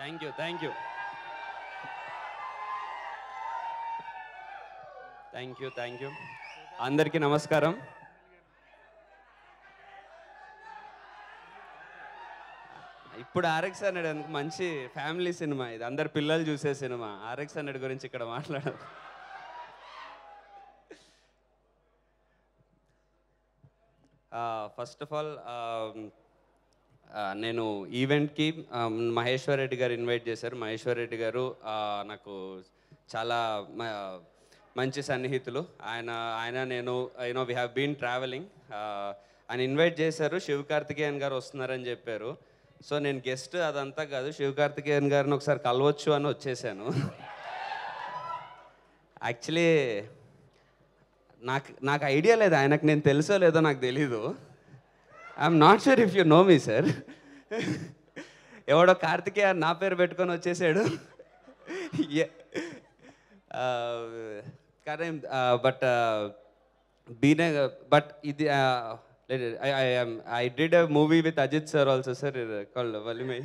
Thank you thank you thank you thank you అందరికీ నమస్కారం. ఇప్పుడు ఆర్ఎక్స్ హండ్రెడ్ మంచి ఫ్యామిలీ సినిమా, ఇది అందరు పిల్లలు చూసే సినిమా. ఆర్ఎక్స్ హండ్రెడ్ గురించి ఇక్కడ మాట్లాడారు. ఫస్ట్ ఆఫ్ ఆల్ నేను ఈవెంట్కి మహేశ్వర్ రెడ్డి గారు ఇన్వైట్ చేశారు. మహేశ్వర్ రెడ్డి గారు నాకు చాలా మంచి సన్నిహితులు. ఆయన నేను వి హ్యావ్ బీన్ ట్రావెలింగ్. ఆయన ఇన్వైట్ చేశారు, శివకార్తికేయన్ గారు వస్తున్నారని చెప్పారు. సో నేను గెస్ట్ అదంతా కాదు, శివకార్తికేయన్ గారిని ఒకసారి కలవచ్చు అని వచ్చేసాను. యాక్చువల్లీ నాకు ఐడియా లేదు ఆయనకు నేను తెలుసో లేదో నాకు తెలీదు. I'm not sure if you know me sir. ఎవడో కార్తికేయ నా పేరు పెట్టుకొని వచ్చేసాడు. కానీ బట్ ఇది I did a movie with Ajit sir also, sir, called Valimai.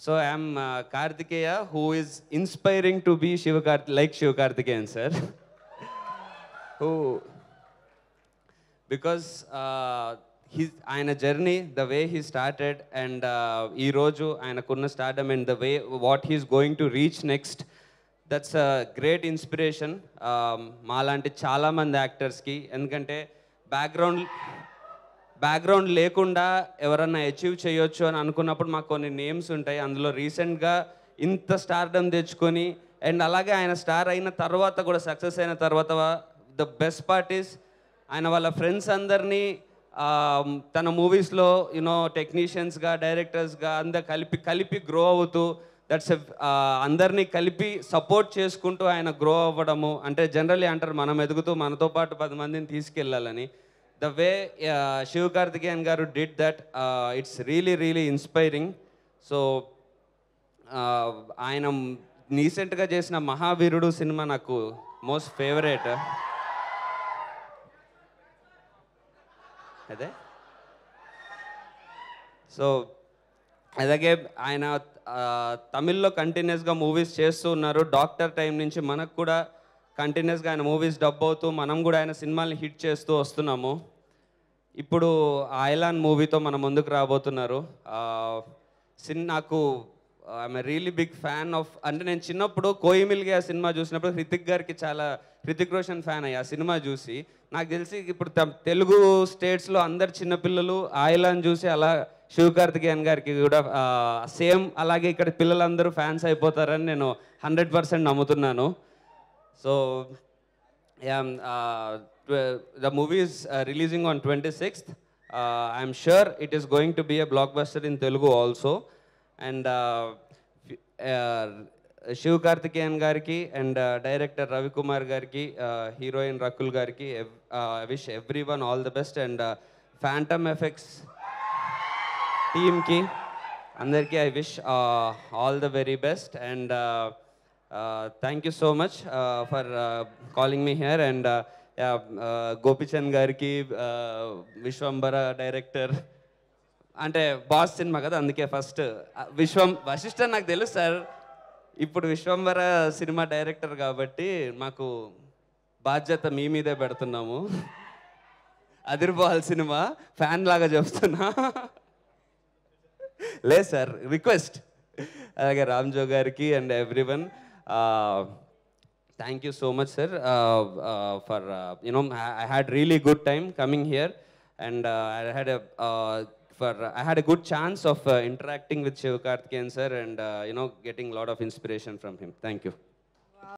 So I am Kartikeya, who is inspiring to be like Shivakarthikeyan sir. Because ఆయన journey, the way he started, and ఈ రోజు ఆయనకున్న stardom and the way what he is going to reach next, that's a great inspiration మాలాంటి చాలామంది యాక్టర్స్కి. ఎందుకంటే background లేకుండా ఎవరన్నా achieve చేయొచ్చు అని అనుకున్నప్పుడు మాకు కొన్ని నేమ్స్ ఉంటాయి. అందులో రీసెంట్గా ఇంత స్టార్డమ్ తెచ్చుకొని, అండ్ అలాగే ఆయన స్టార్ అయిన తర్వాత కూడా, సక్సెస్ అయిన తర్వాత, ద బెస్ట్ పార్ట్ ఈస్ ఆయన వాళ్ళ ఫ్రెండ్స్ అందరినీ తన మూవీస్లో టెక్నీషియన్స్గా, డైరెక్టర్స్గా అందరు కలిపి గ్రో అవుతూ, అందరినీ కలిపి సపోర్ట్ చేసుకుంటూ ఆయన గ్రో అవ్వడము. అంటే జనరల్లీ అంటారు మనం ఎదుగుతూ మనతో పాటు 10 మందిని తీసుకెళ్ళాలని. ద వే శివకార్తికేయన్ గారు did that, it's really inspiring. So ఆయన రీసెంట్గా చేసిన మహావీరుడు సినిమా నాకు మోస్ట్ ఫేవరెట్. అదే సో అలాగే ఆయన తమిళ్లో కంటిన్యూస్గా మూవీస్ చేస్తూ ఉన్నారు. డాక్టర్ టైం నుంచి మనకు కూడా కంటిన్యూస్గా ఆయన మూవీస్ డబ్ అవుతూ, మనం కూడా ఆయన సినిమాల్ని హిట్ చేస్తూ వస్తున్నాము. ఇప్పుడు ఐలాన్ మూవీతో మన ముందుకు రాబోతున్నారు. నాకు I'm really big fan of, అంటే నేను చిన్నప్పుడు కోయిమిల్గా సినిమా చూసినప్పుడు హృతిక్ రోషన్ ఫ్యాన్ అయ్యి ఆ సినిమా చూసి. నాకు తెలిసి ఇప్పుడు తెలుగు స్టేట్స్లో అందరు చిన్నపిల్లలు ఐలాన్ చూసి అలా శివకార్తికేయన్ గారికి కూడా సేమ్ అలాగే ఇక్కడ పిల్లలందరూ ఫ్యాన్స్ అయిపోతారని నేను 100% నమ్ముతున్నాను. So the movie is releasing on 26th. I'm sure it is going to be a blockbuster in Telugu also. And Sivakarthikeyan గారికి అండ్ డైరెక్టర్ రవికుమార్ గారికి, హీరోయిన్ రకుల్ గారికి I wish everyone all the best. And phantom effects టీమ్కి అందరికీ I wish all the very best. And thank you so much for calling me here. And Gopichand గారికి, Vishwambhara director, అంటే boss cinema కదా అందుకే first Vashishtha నాకు తెలుసు sir. ఇప్పుడు Vishwambhara cinema director కాబట్టి మాకు బాధ్యత మీ మీదే పెడుతున్నాము. అదిరిపోవాలి సినిమా, ఫ్యాన్ లాగా చెప్తున్నా. లేదు సార్, రిక్వెస్ట్. అలాగే రామ్జో గారికి and everyone thank you so much sir for I had really good time coming here, and I had a good chance of interacting with Shivakarthikeyan sir, and getting a lot of inspiration from him. Thank you.